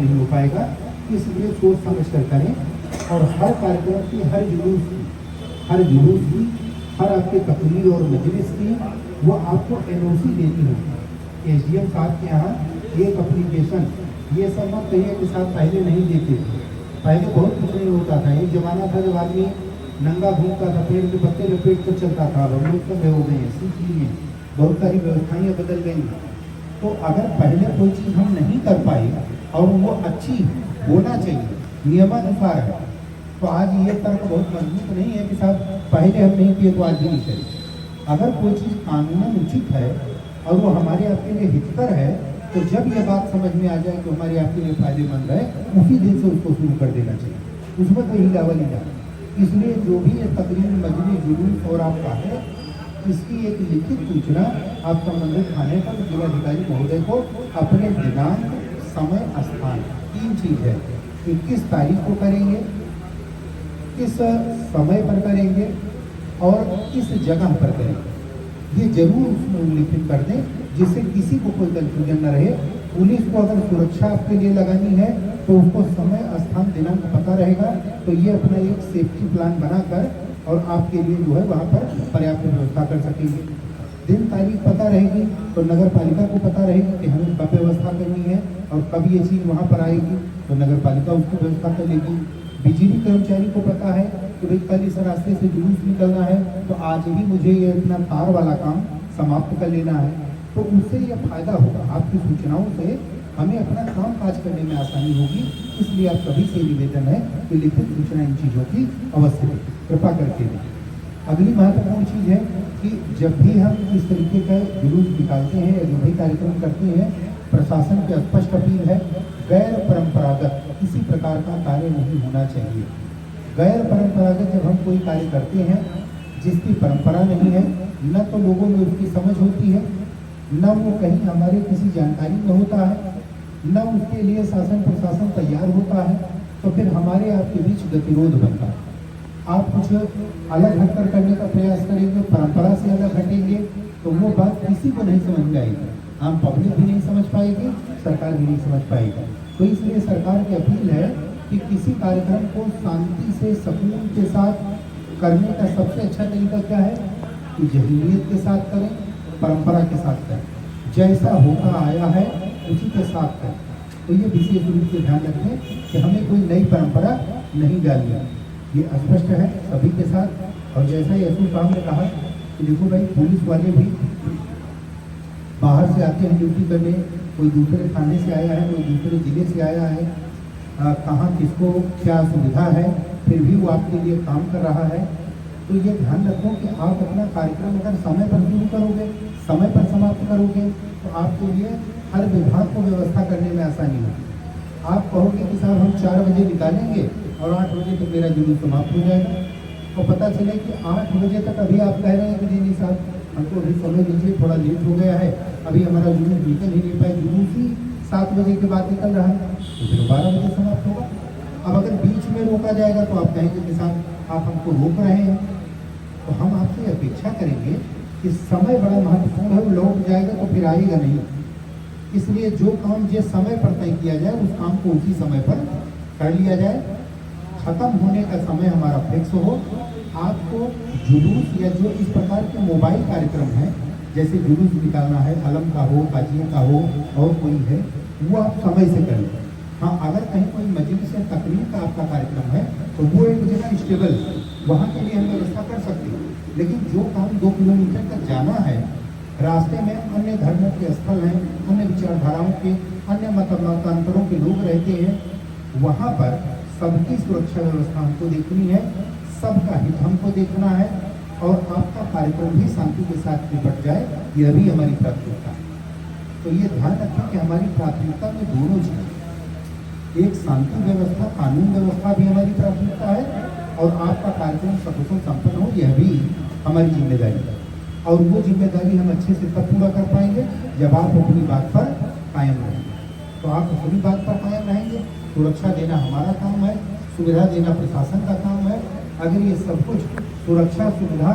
नहीं हो पाएगा। इसलिए सोच समझ कर करें और हर कार्यक्रम की, हर जुलूस की, हर आपके तकरीर और मजलिस की वो आपको एनओसी देनी होगी। एसडीएम साहब के यहाँ एक एप्लीकेशन, ये सब मत कहिए कि साहब पहले नहीं देते थे। पहले बहुत कुछ नहीं होता था। एक जमाना था जब आदमी नंगा घूमता था, पेड़ के पत्ते लपेट कर चलता था। अब हम लोग सब हो गए हैं, सीख लिए, बहुत सारी व्यवस्थाएं बदल गई। तो अगर पहले कोई चीज़ हम नहीं कर पाए और वो अच्छी होना चाहिए, नियमानुसार है, तो आज ये तर्क बहुत मजबूत नहीं है कि साहब पहले हम नहीं किए तो आज भी नहीं करें। अगर कोई चीज़ कानूनन उचित है और वो हमारे आपके लिए हितकर है, तो जब ये बात समझ में आ जाए कि हमारे आपके लिए फायदेमंद है, उसी दिन से उसको शुरू कर देना चाहिए। उसमें कोई हिलावल नहीं डाले। इसलिए जो भी ये तकरीर, मजलिस, जुलूस और आपका है, इसकी एक लिखित सूचना आप संबंधित थाने पर जिलाधिकारी महोदय को अपने दिनांक, समय, स्थान, 3 चीज़ है कि किस तारीख को करेंगे, किस समय पर करेंगे और किस जगह पर करेंगे, ये जरूर उसमें उल्लेखित कर दें, जिससे किसी को कोई कंफ्यूजन न रहे। पुलिस को अगर सुरक्षा आपके लिए लगानी है तो उसको समय, स्थान, दिनांक पता रहेगा, तो ये अपना एक सेफ्टी प्लान बनाकर और आपके लिए जो है वहाँ पर पर्याप्त व्यवस्था कर सकेंगे। दिन तारीख पता रहेगी तो नगर पालिका को पता रहेगी कि हमें कब व्यवस्था करनी है और कब ये चीज़ वहाँ पर आएगी, तो नगर पालिका उसकी व्यवस्था कर लेगी। बिजली कर्मचारी को पता है कि भाई कल इस रास्ते से जुलूस निकलना है, तो आज ही मुझे ये अपना तार वाला काम समाप्त कर लेना है, तो उससे ये फायदा होगा। आपकी सूचनाओं से हमें अपना काम काज करने में आसानी होगी। इसलिए आप सभी से निवेदन है कि लिखित सूचना इन चीज़ों की अवश्य दें, कृपा करके दें। अगली महत्वपूर्ण चीज़ है कि जब भी हम इस तरीके का जुलूस निकालते हैं या जो भी कार्यक्रम करते हैं, प्रशासन की स्पष्ट अपील है, गैर परंपरागत किसी प्रकार का कार्य नहीं होना चाहिए। गैर परंपरागत जब हम कोई कार्य करते हैं जिसकी परंपरा नहीं है, न तो लोगों में उसकी समझ होती है, न वो कहीं हमारे किसी जानकारी में होता है, न उसके लिए शासन प्रशासन तैयार होता है, तो फिर हमारे आपके बीच गतिरोध बनता है। आप कुछ अलग हटकर करने का प्रयास करेंगे, परंपरा से अलग हटेंगे, तो वो बात किसी को नहीं समझ में आएगी। आम पब्लिक भी नहीं समझ पाएगी, सरकार भी नहीं समझ पाएगी। तो इसलिए सरकार की अपील है कि किसी कार्यक्रम को शांति से, सुकून के साथ करने का सबसे अच्छा तरीका क्या है कि जहरीलियत के साथ करें, परंपरा के साथ करें, जैसा होता आया है उसी के साथ करें। तो ये विशेष रूप से ध्यान रखें कि हमें कोई नई परंपरा नहीं डालनी है, ये स्पष्ट है सभी के साथ। और जैसा ही असूल साहब ने कहा कि देखो भाई, पुलिस वाले भी बाहर से आते हैं ड्यूटी करने, कोई दूसरे थाने से आया है, कोई दूसरे ज़िले से आया है, कहाँ किसको क्या सुविधा है, फिर भी वो आपके लिए काम कर रहा है। तो ये ध्यान रखो कि आप अपना कार्यक्रम अगर समय पर शुरू करोगे, समय पर समाप्त करोगे, तो आपके लिए हर विभाग को व्यवस्था करने में आसानी होगी। आप कहोगे कि साहब हम 4 बजे निकालेंगे और 8 बजे तक मेरा जुलूस समाप्त हो जाएगा, तो पता चले कि 8 बजे तक अभी आप कह रहे हैं कि नहीं साहब हमको अभी समय दीजिए, थोड़ा लेट हो गया है, अभी हमारा जुलूस निकल ही नहीं पाए, जुलूस ही 7 बजे के बाद निकल रहा है, तो फिर 12 बजे समाप्त होगा। अब अगर बीच में रोका जाएगा तो आप कहेंगे कि साहब आप हमको रोक रहे हैं। तो हम आपसे अपेक्षा करेंगे कि समय बड़ा महत्वपूर्ण है, वो लौट जाएगा तो फिर आएगा नहीं। इसलिए जो काम जिस समय पर तय किया जाए उस काम को उसी समय पर कर लिया जाए। खत्म होने का समय हमारा फिक्स हो। आपको जुलूस या जो इस प्रकार के मोबाइल कार्यक्रम हैं, जैसे जुलूस निकालना है, अलम का हो, ताजिए का हो और कोई है, वो आप समय से कर लें। हाँ, अगर कहीं कोई मजलिस या तकरीर का आपका कार्यक्रम है तो वो एक जगह स्टेबल, वहाँ के लिए हम व्यवस्था कर सकते हैं। लेकिन जो काम 2 किलोमीटर तक जाना है, रास्ते में अन्य धर्मों के स्थल हैं, अन्य विचारधाराओं के, अन्य मतांतरों के लोग रहते हैं, वहाँ पर सबकी सुरक्षा व्यवस्था हमको देखनी है, सबका हित हमको देखना है और आपका कार्यक्रम भी शांति के साथ निपट जाए, यह भी हमारी प्राथमिकता है। तो ये ध्यान रखें कि हमारी प्राथमिकता में दोनों चीज़ें, एक शांति व्यवस्था, कानून व्यवस्था भी हमारी प्राथमिकता है और आपका कार्यक्रम सकुशल संपन्न हो, यह भी हमारी जिम्मेदारी है। और वो जिम्मेदारी हम अच्छे से तब पूरा कर पाएंगे जब आप अपनी बात पर कायम रहेंगे। तो आप अपनी बात पर कायम रहेंगे, सुरक्षा देना हमारा काम है, सुविधा देना प्रशासन का काम है। अगर ये सब कुछ सुरक्षा, सुविधा